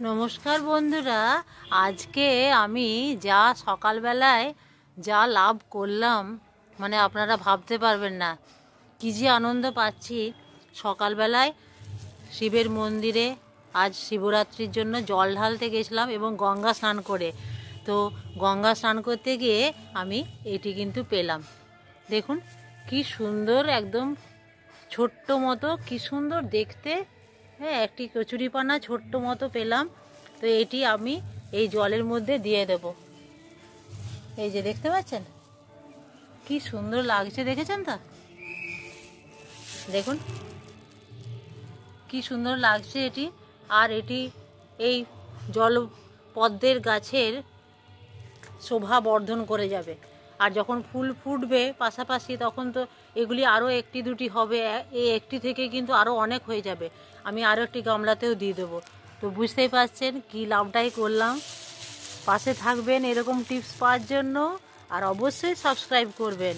নমস্কার বন্ধুরা, আজকে আমি যা সকালবেলায় যা লাভ করলাম মানে আপনারা ভাবতে পারবেন না কি যে আনন্দ পাচ্ছি। সকালবেলায় শিবের মন্দিরে আজ শিবরাত্রির জন্য জল ঢালতে গেছিলাম এবং গঙ্গা স্নান করে, তো গঙ্গা স্নান করতে গিয়ে আমি এটি কিন্তু পেলাম। দেখুন কি সুন্দর, একদম ছোট্ট মতো, কি সুন্দর দেখতে। হ্যাঁ, একটি কচুরিপানা ছোট্ট মতো পেলাম। তো এটি আমি এই জলের মধ্যে দিয়ে দেব। এই যে দেখতে পাচ্ছেন কি সুন্দর লাগছে, দেখেছেন তো? দেখুন কি সুন্দর লাগছে এটি। আর এটি এই জলপদ্মের গাছের শোভা বর্ধন করে যাবে। আর যখন ফুল ফুটবে পাশাপাশি তখন তো এগুলি আরও একটি দুটি হবে, এই একটি থেকে কিন্তু আরও অনেক হয়ে যাবে। আমি আরও একটি গামলাতেও দিয়ে দেবো। তো বুঝতেই পারছেন কি লাভটাই করলাম। পাশে থাকবেন এরকম টিপস পাওয়ার জন্য, আর অবশ্যই সাবস্ক্রাইব করবেন।